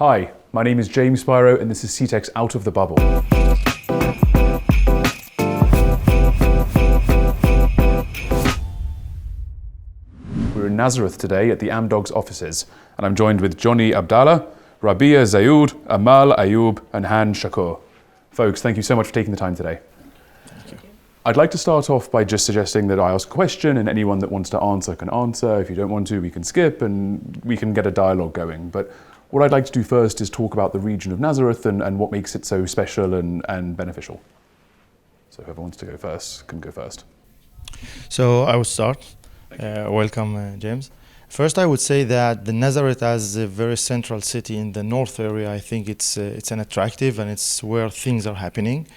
Hi, my name is James Spyro and this is CTech's Out of the Bubble. We're in Nazareth today at the Amdocs offices, and I'm joined with Johny Abdallah, Rabea Zioud, Amal Ayoub, and Hans Shakur. Folks, thank you so much for taking the time today. Thank you. I'd like to start off by just suggesting that I ask a question and anyone that wants to answer can answer. If you don't want to, we can skip and we can get a dialogue going. But what I'd like to do first is talk about the region of Nazareth and what makes it so special and beneficial. So whoever wants to go first can go first. So I will start. Welcome, James. First, I would say that the Nazareth as a very central city in the north area, I think it's an attractive and it's where things are happening.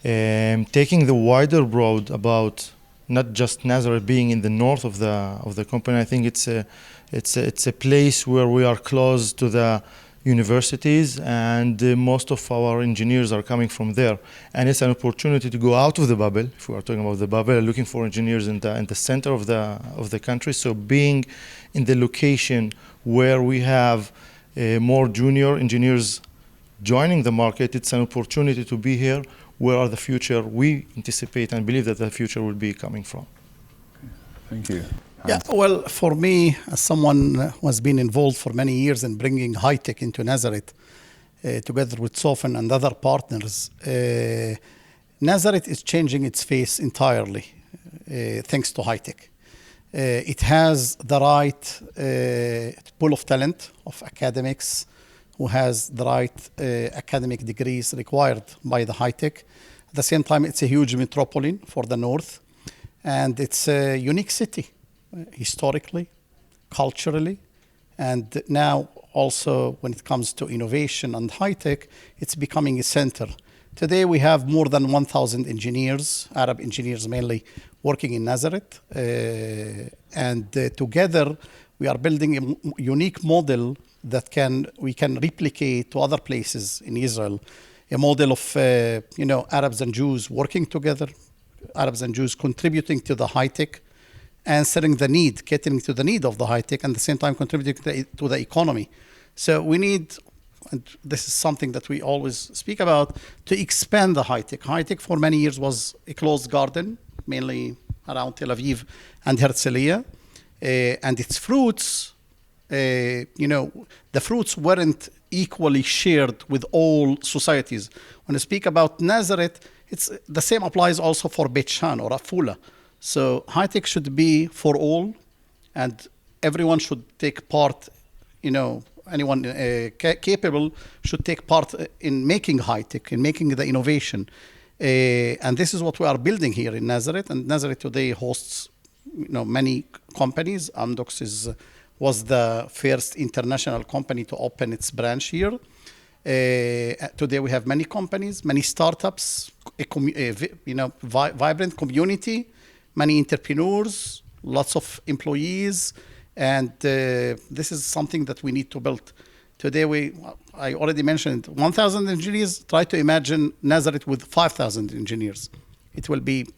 Taking the wider road about not just Nazareth being in the north of the company, I think it's a place where we are close to the universities and most of our engineers are coming from there. And it's an opportunity to go out of the bubble, if we are talking about the bubble, looking for engineers in the center of the country. So being in the location where we have more junior engineers joining the market, it's an opportunity to be here where are the future we anticipate and believe that the future will be coming from. Thank you. Yeah, well, for me, as someone who has been involved for many years in bringing high-tech into Nazareth, together with Tsofen and other partners, Nazareth is changing its face entirely, thanks to high-tech. It has the right pool of talent of academics who has the right academic degrees required by the high-tech. At the same time, it's a huge metropolis for the north, and it's a unique city. Historically, culturally, and now also when it comes to innovation and high-tech, it's becoming a center. Today we have more than 1,000 engineers, Arab engineers mainly, working in Nazareth, and together we are building a unique model that we can replicate to other places in Israel, a model of Arabs and Jews working together, Arabs and Jews contributing to the high-tech, answering the need, catering to the need of the high-tech, and at the same time contributing to the economy. So we need, and this is something that we always speak about, to expand the high-tech. High-tech for many years was a closed garden, mainly around Tel Aviv and Herzliya, and its fruits, the fruits weren't equally shared with all societies. When I speak about Nazareth, it's the same applies also for Beit Shan or Afula. So high-tech should be for all, and everyone should take part, anyone capable should take part in making high-tech, in making the innovation. And this is what we are building here in Nazareth. And Nazareth today hosts many companies. Amdocs was the first international company to open its branch here. Today we have many companies, many startups, vibrant community, many entrepreneurs, lots of employees, and this is something that we need to build. Today, I already mentioned 1,000 engineers. Try to imagine Nazareth with 5,000 engineers. It will be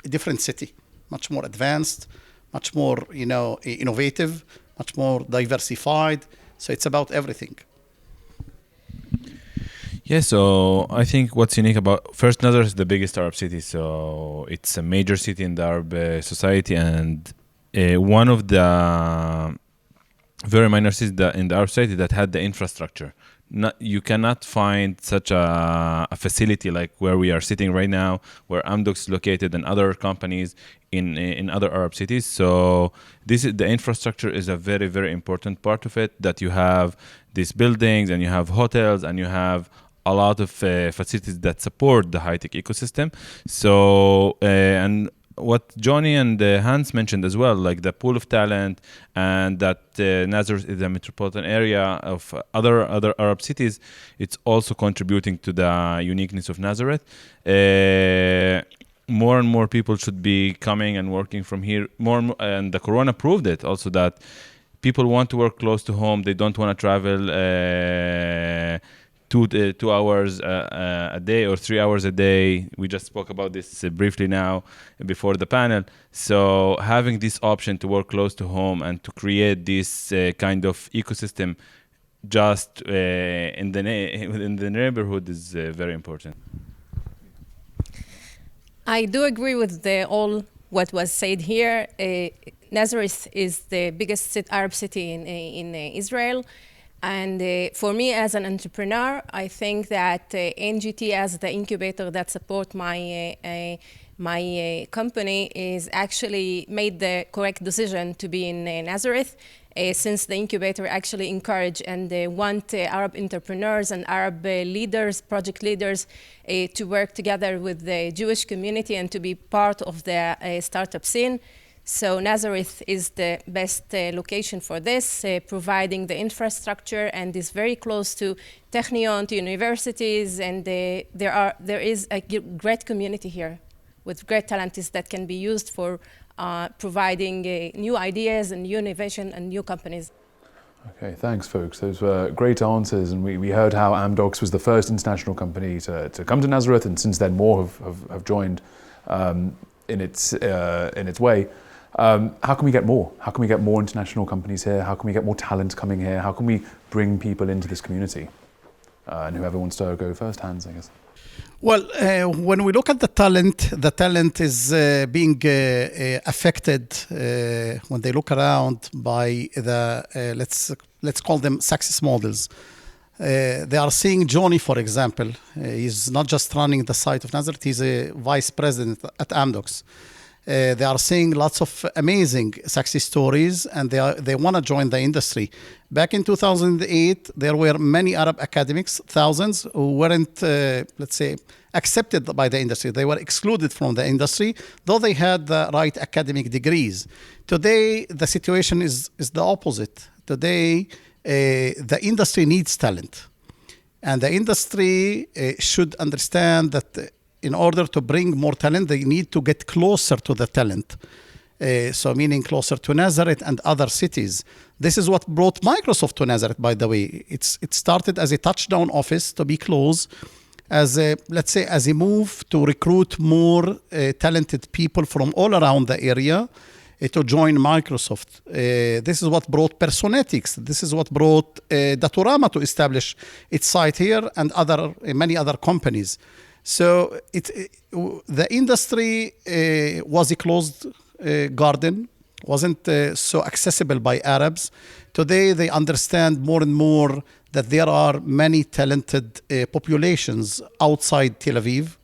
a different city, much more advanced, much more innovative, much more diversified. So it's about everything. Yeah, so I think what's unique about, first, Nazareth is the biggest Arab city, so it's a major city in the Arab society, and one of the very minor cities in the Arab society that had the infrastructure. You cannot find such a facility like where we are sitting right now, where Amdocs is located and other companies in other Arab cities. So the infrastructure is a very, very important part of it, that you have these buildings and you have hotels and you have a lot of facilities that support the high-tech ecosystem. So, and what Johny and Hans mentioned as well, like the pool of talent, and that Nazareth is a metropolitan area of other Arab cities, it's also contributing to the uniqueness of Nazareth. More and more people should be coming and working from here. And the Corona proved it also, that people want to work close to home. They don't want to travel 2 hours a day or 3 hours a day. We just spoke about this briefly now before the panel. So having this option to work close to home and to create this kind of ecosystem just in the neighborhood is very important. I do agree with all what was said here. Nazareth is the biggest Arab city in Israel. And for me as an entrepreneur, I think that NGT as the incubator that support my company is actually made the correct decision to be in Nazareth, since the incubator actually encourage and want Arab entrepreneurs and Arab leaders, project leaders, to work together with the Jewish community and to be part of the startup scene. So Nazareth is the best location for this, providing the infrastructure, and is very close to Technion, to universities, and there is a great community here with great talents that can be used for providing new ideas and new innovation and new companies. Okay, thanks folks. Those were great answers, and we heard how Amdocs was the first international company to come to Nazareth, and since then more have joined in its way. How can we get more? How can we get more international companies here? How can we get more talent coming here? How can we bring people into this community? And whoever wants to go first, Hans, I guess. Well, when we look at the talent is being affected when they look around by the let's call them success models. They are seeing Johny, for example. He's not just running the site of Nazareth; he's a vice president at Amdocs. They are seeing lots of amazing success stories, and they want to join the industry. Back in 2008, there were many Arab academics, thousands, who weren't, let's say, accepted by the industry. They were excluded from the industry, though they had the right academic degrees. Today, the situation is the opposite. Today, the industry needs talent. And the industry should understand that in order to bring more talent, they need to get closer to the talent. So meaning closer to Nazareth and other cities. This is what brought Microsoft to Nazareth, by the way. It started as a touchdown office to be close, as a, let's say, as a move to recruit more talented people from all around the area to join Microsoft. This is what brought Personetics. This is what brought Datorama to establish its site here, and many other companies. So the industry was a closed garden, wasn't so accessible by Arabs. Today they understand more and more that there are many talented populations outside Tel Aviv.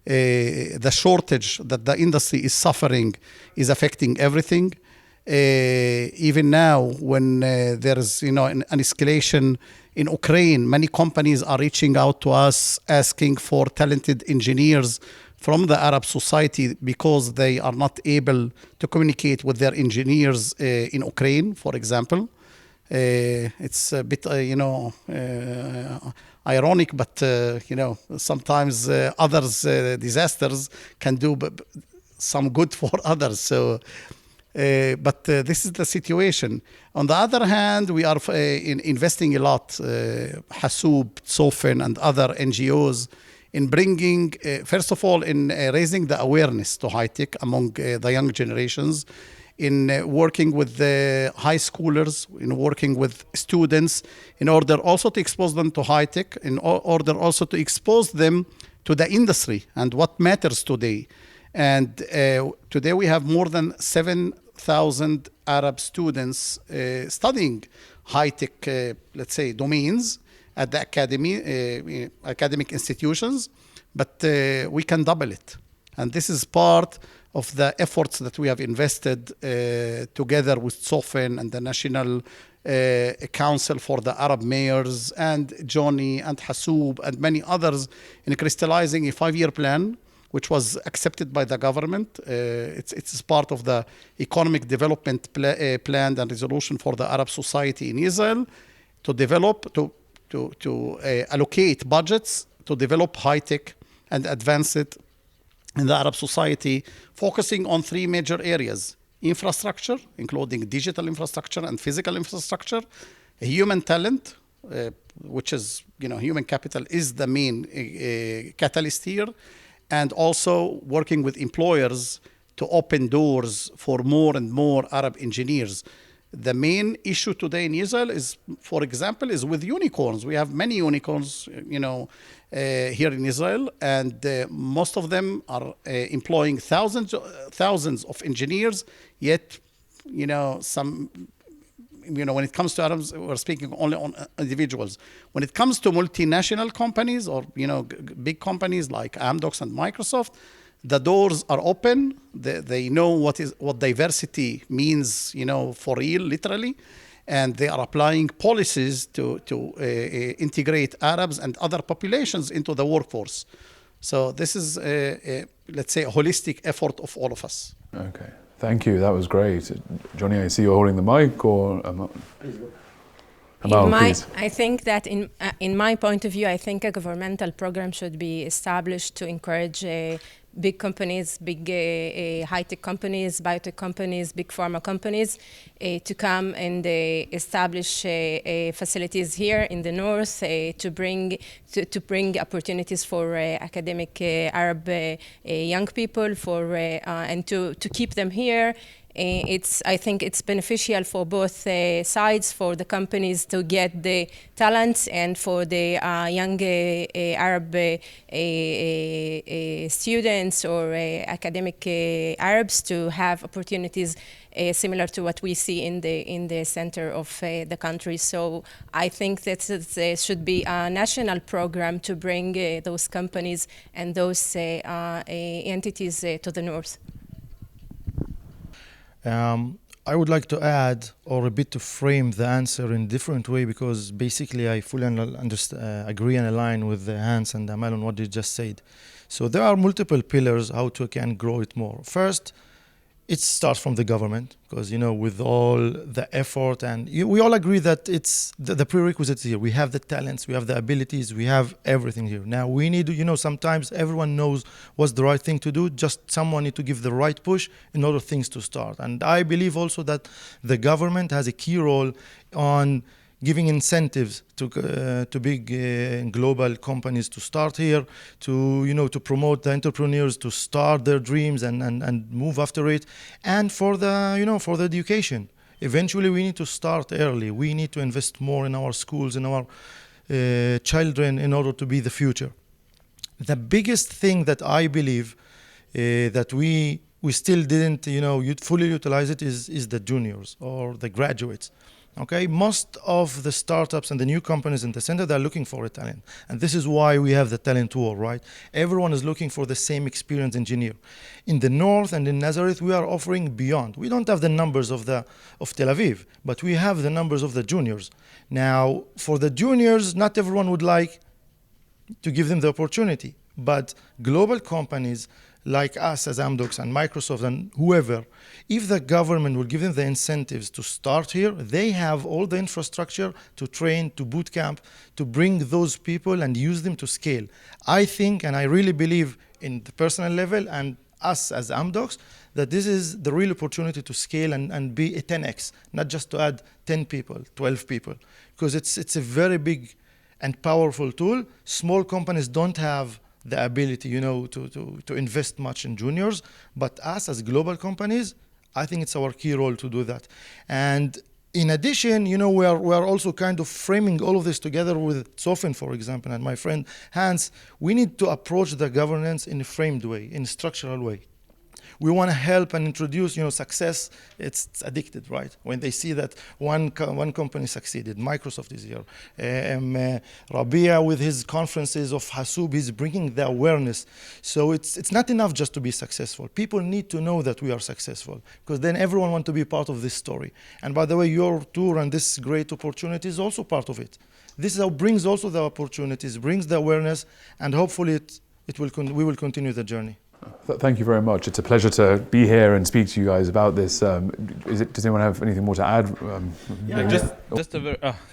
The shortage that the industry is suffering is affecting everything. Even now, when there is an escalation in Ukraine, many companies are reaching out to us asking for talented engineers from the Arab society because they are not able to communicate with their engineers in Ukraine, for example. It's a bit, ironic, but, sometimes others' disasters can do some good for others. So, but this is the situation. On the other hand, we are investing a lot, Hasoub, Tsofen, and other NGOs, in bringing, first of all, in raising the awareness to high tech among the young generations, in working with the high schoolers, in working with students, in order also to expose them to high tech, in order also to expose them to the industry and what matters today. And today we have more than 7,000 Arab students studying high-tech, let's say, domains at the academic institutions, but we can double it. And this is part of the efforts that we have invested together with Tsofen and the National Council for the Arab Mayors and Johny and Hasoub and many others in crystallizing a 5-year plan which was accepted by the government. It's part of the economic development plan and resolution for the Arab society in Israel to develop, to allocate budgets to develop high tech and advance it in the Arab society, focusing on 3 major areas: infrastructure, including digital infrastructure and physical infrastructure, human talent, which is, human capital is the main catalyst here, and also working with employers to open doors for more and more Arab engineers. The main issue today in Israel is, for example, is with unicorns. We have many unicorns, here in Israel, and most of them are employing thousands of engineers. Yet, when it comes to Arabs, we're speaking only on individuals. When it comes to multinational companies or big companies like Amdocs and Microsoft, the doors are open. They know what diversity means, for real, literally, and they are applying policies to integrate Arabs and other populations into the workforce. So this is, let's say, a holistic effort of all of us. Okay, thank you. That was great. Johny, I see you're holding the mic, or Amal, please. I think that in my point of view, I think a governmental program should be established to encourage big companies, big high-tech companies, biotech companies, big pharma companies to come and establish facilities here in the north to bring opportunities for academic Arab young people and to keep them here. I think it's beneficial for both sides, for the companies to get the talents and for the young Arab students or academic Arabs to have opportunities similar to what we see in the center of the country. So I think that there should be a national program to bring those companies and those entities to the north. I would like to add, or a bit to frame the answer in a different way, because basically I fully agree and align with Hans and Amal on what they just said. So there are multiple pillars how to can grow it more. First, it starts from the government, because with all the effort, and we all agree that it's the prerequisites here. We have the talents, we have the abilities, we have everything here. Now we need to, sometimes everyone knows what's the right thing to do, just someone need to give the right push in order things to start. And I believe also that the government has a key role on giving incentives to big global companies to start here, to promote the entrepreneurs to start their dreams and move after it, and for the for the education. Eventually, we need to start early. We need to invest more in our schools, in our children, in order to be the future. The biggest thing that I believe that we still didn't fully utilize it is the juniors or the graduates. Okay, most of the startups and the new companies in the center, they're looking for a talent. And this is why we have the talent war, right? Everyone is looking for the same experienced engineer. In the north and in Nazareth, we are offering beyond. We don't have the numbers of Tel Aviv, but we have the numbers of the juniors. Now, for the juniors, not everyone would like to give them the opportunity. But global companies like us as Amdocs and Microsoft and whoever, if the government will give them the incentives to start here, they have all the infrastructure to train, to boot camp, to bring those people and use them to scale. I think, and I really believe in the personal level and us as Amdocs, that this is the real opportunity to scale and be a 10x, not just to add 10 people, 12 people, because it's a very big and powerful tool. Small companies don't have the ability, to invest much in juniors. But us as global companies, I think it's our key role to do that. And in addition, we are also kind of framing all of this together with Tsofen, for example, and my friend Hans. We need to approach the governance in a framed way, in a structural way. We want to help and introduce, success. It's addicted, right? When they see that one company succeeded, Microsoft is here. Rabea with his conferences of Hasoub, he's bringing the awareness. So it's not enough just to be successful. People need to know that we are successful, because then everyone wants to be part of this story. And by the way, your tour and this great opportunity is also part of it. This brings also the opportunities, brings the awareness, and hopefully we will continue the journey. Thank you very much. It's a pleasure to be here and speak to you guys about this. Does anyone have anything more to add?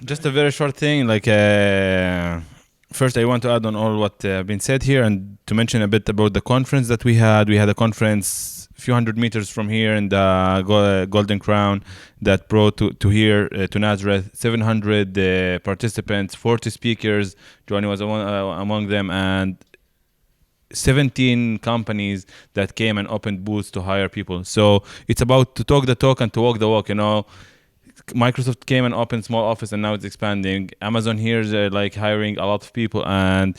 Just a very short thing. First, I want to add on all what been said here and to mention a bit about the conference that we had. We had a conference a few hundred meters from here in the Golden Crown that brought to here, to Nazareth, 700 participants, 40 speakers. Johny was among them, and 17 companies that came and opened booths to hire people. So it's about to talk the talk and to walk the walk, Microsoft came and opened small office, and now it's expanding. Amazon here is like hiring a lot of people, and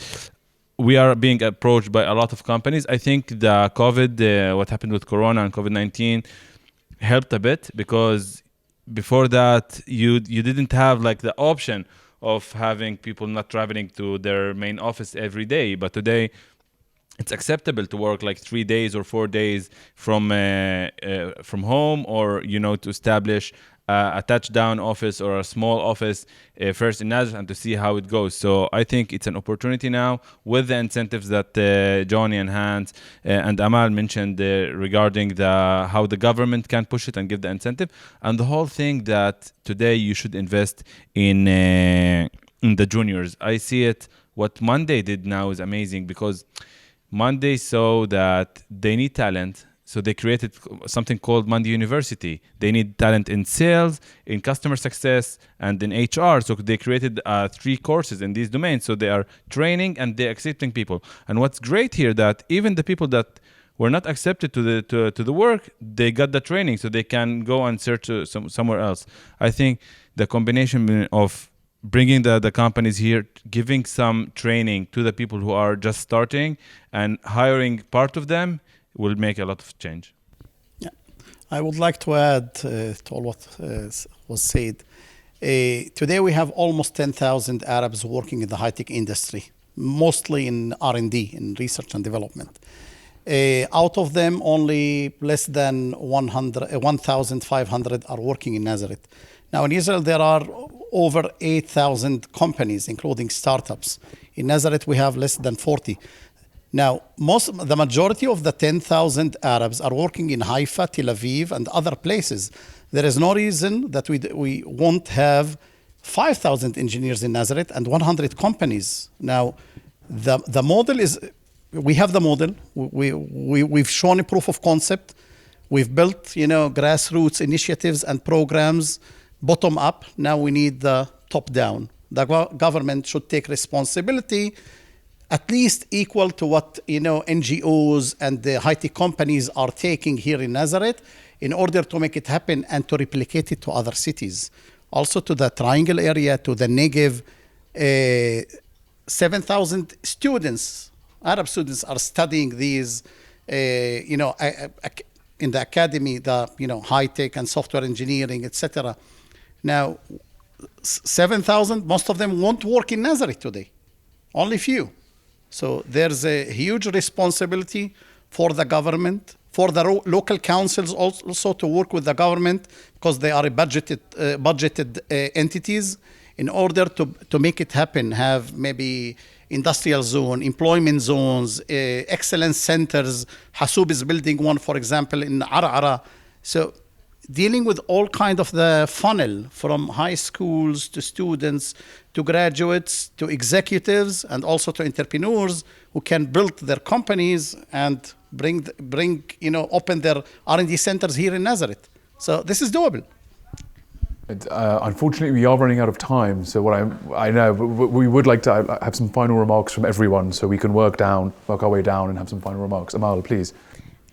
we are being approached by a lot of companies. I think the COVID, what happened with Corona and COVID-19 helped a bit, because before that you didn't have like the option of having people not traveling to their main office every day. But today it's acceptable to work like 3 days or 4 days from home, or to establish a touchdown office or a small office first in Nazareth, and to see how it goes. So I think it's an opportunity now with the incentives that Johny and Hans and Amal mentioned regarding how the government can push it and give the incentive, and the whole thing that today you should invest in the juniors. I see it. What Monday did now is amazing, because Monday saw that they need talent. So they created something called Monday University. They need talent in sales, in customer success, and in HR. So they created 3 courses in these domains. So they are training and they're accepting people. And what's great here, that even the people that were not accepted to the work, they got the training, so they can go and search somewhere else. I think the combination of bringing the companies here, giving some training to the people who are just starting, and hiring part of them will make a lot of change. Yeah, I would like to add to all what was said. Today we have almost 10,000 Arabs working in the high-tech industry, mostly in R&D, in research and development. Out of them, only less than 1,500 are working in Nazareth. Now in Israel, there are over 8,000 companies, including startups. In Nazareth, we have less than 40. Now, the majority of the 10,000 Arabs are working in Haifa, Tel Aviv, and other places. There is no reason that we won't have 5,000 engineers in Nazareth and 100 companies. Now, the model is, we have the model. We've shown a proof of concept. We've built, grassroots initiatives and programs, bottom up. Now we need the top down. The government should take responsibility, at least equal to what NGOs and the high-tech companies are taking here in Nazareth, in order to make it happen and to replicate it to other cities. Also to the Triangle area, to the Negev. 7,000 students, Arab students, are studying these, in the academy, the high-tech and software engineering, etc. Now, 7,000, most of them won't work in Nazareth today. Only few. So there's a huge responsibility for the government, for the local councils also to work with the government, because they are budgeted entities, in order to make it happen. Have maybe industrial zone, employment zones, excellence centers. Hasoub is building one, for example, in Arara. So dealing with all kind of the funnel, from high schools to students to graduates to executives, and also to entrepreneurs who can build their companies and bring open their R&D centers here in Nazareth. So this is doable. Unfortunately, we are running out of time. So I know, but we would like to have some final remarks from everyone, so we can work our way down and have some final remarks. Amal, please.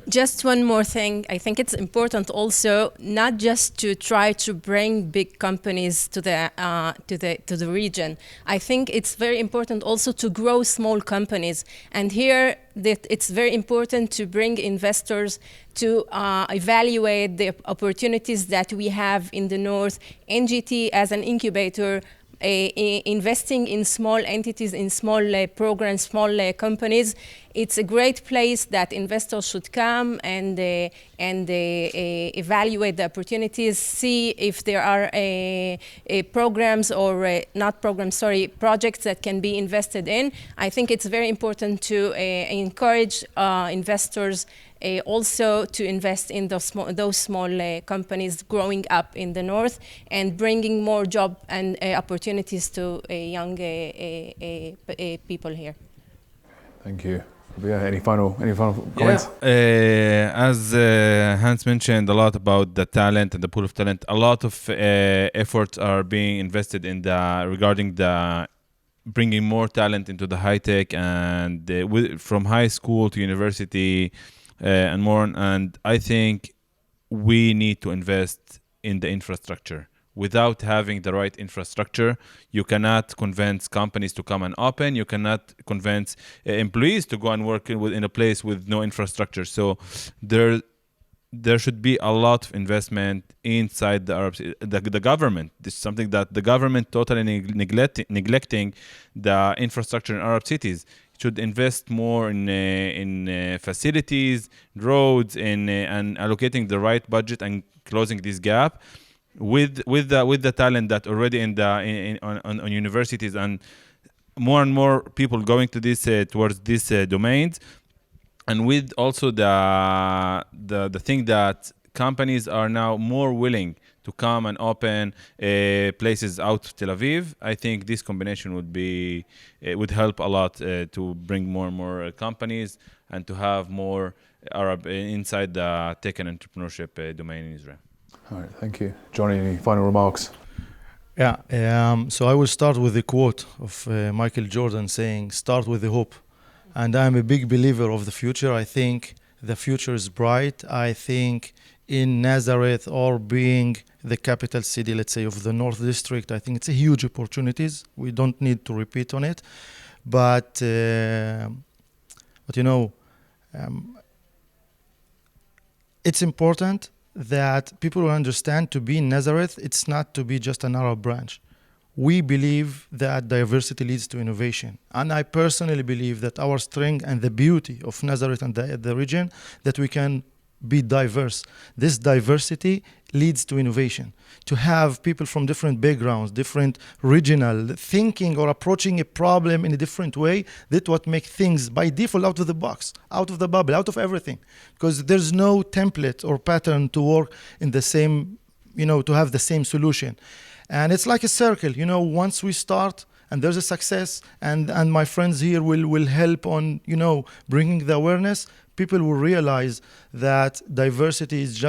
Just one more thing. I think it's important also not just to try to bring big companies to the region. I think it's very important also to grow small companies. And here it's very important to bring investors to evaluate the opportunities that we have in the north. NGT as an incubator, investing in small entities, in small programs, small companies. It's a great place that investors should come and evaluate the opportunities, see if there are programs or projects that can be invested in. I think it's very important to encourage investors also to invest in those small companies growing up in the north and bringing more job and opportunities to young people here. Thank you. Yeah, any final comments? As Hans mentioned a lot about the talent and the pool of talent, a lot of efforts are being invested in regarding the bringing more talent into the high tech and from high school to university and more. And I think we need to invest in the infrastructure. without having the right infrastructure. You cannot convince companies to come and open. You cannot convince employees to go and work in a place with no infrastructure. So there should be a lot of investment inside the government. This is something that the government totally neglecting the infrastructure in Arab cities. It should invest more in facilities, roads, and allocating the right budget and closing this gap with the talent that already on universities, and more people going to this towards these domains. And with also the thing that companies are now more willing to come and open places out of Tel Aviv, I think this combination would help a lot to bring more and more companies and to have more Arab inside the tech and entrepreneurship domain in Israel. All right, thank you. Johny, any final remarks? Yeah, so I will start with the quote of Michael Jordan saying, "Start with the hope." And I'm a big believer of the future. I think the future is bright. I think in Nazareth, or being the capital city, let's say, of the North District, I think it's a huge opportunities. We don't need to repeat on it. But it's important that people will understand to be in Nazareth, it's not to be just an Arab branch. We believe that diversity leads to innovation. And I personally believe that our strength and the beauty of Nazareth and the region, that we can be diverse. This diversity leads to innovation. To have people from different backgrounds, different regional thinking or approaching a problem in a different way, that's what makes things by default out of the box, out of the bubble, out of everything. Because there's no template or pattern to work in the same, to have the same solution. And it's like a circle, once we start and there's a success and my friends here will help on, bringing the awareness, people will realize that diversity is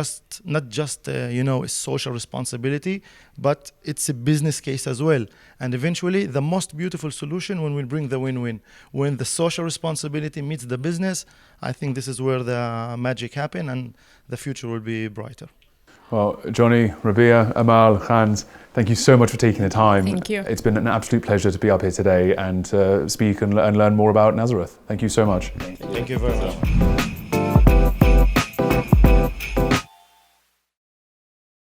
not just a social responsibility, but it's a business case as well. And eventually the most beautiful solution when we bring the win-win, when the social responsibility meets the business, I think this is where the magic happens and the future will be brighter. Well, Johny, Rabea, Amal, Hans, thank you so much for taking the time. Thank you. It's been an absolute pleasure to be up here today and speak and learn more about Nazareth. Thank you so much. Thank you very much.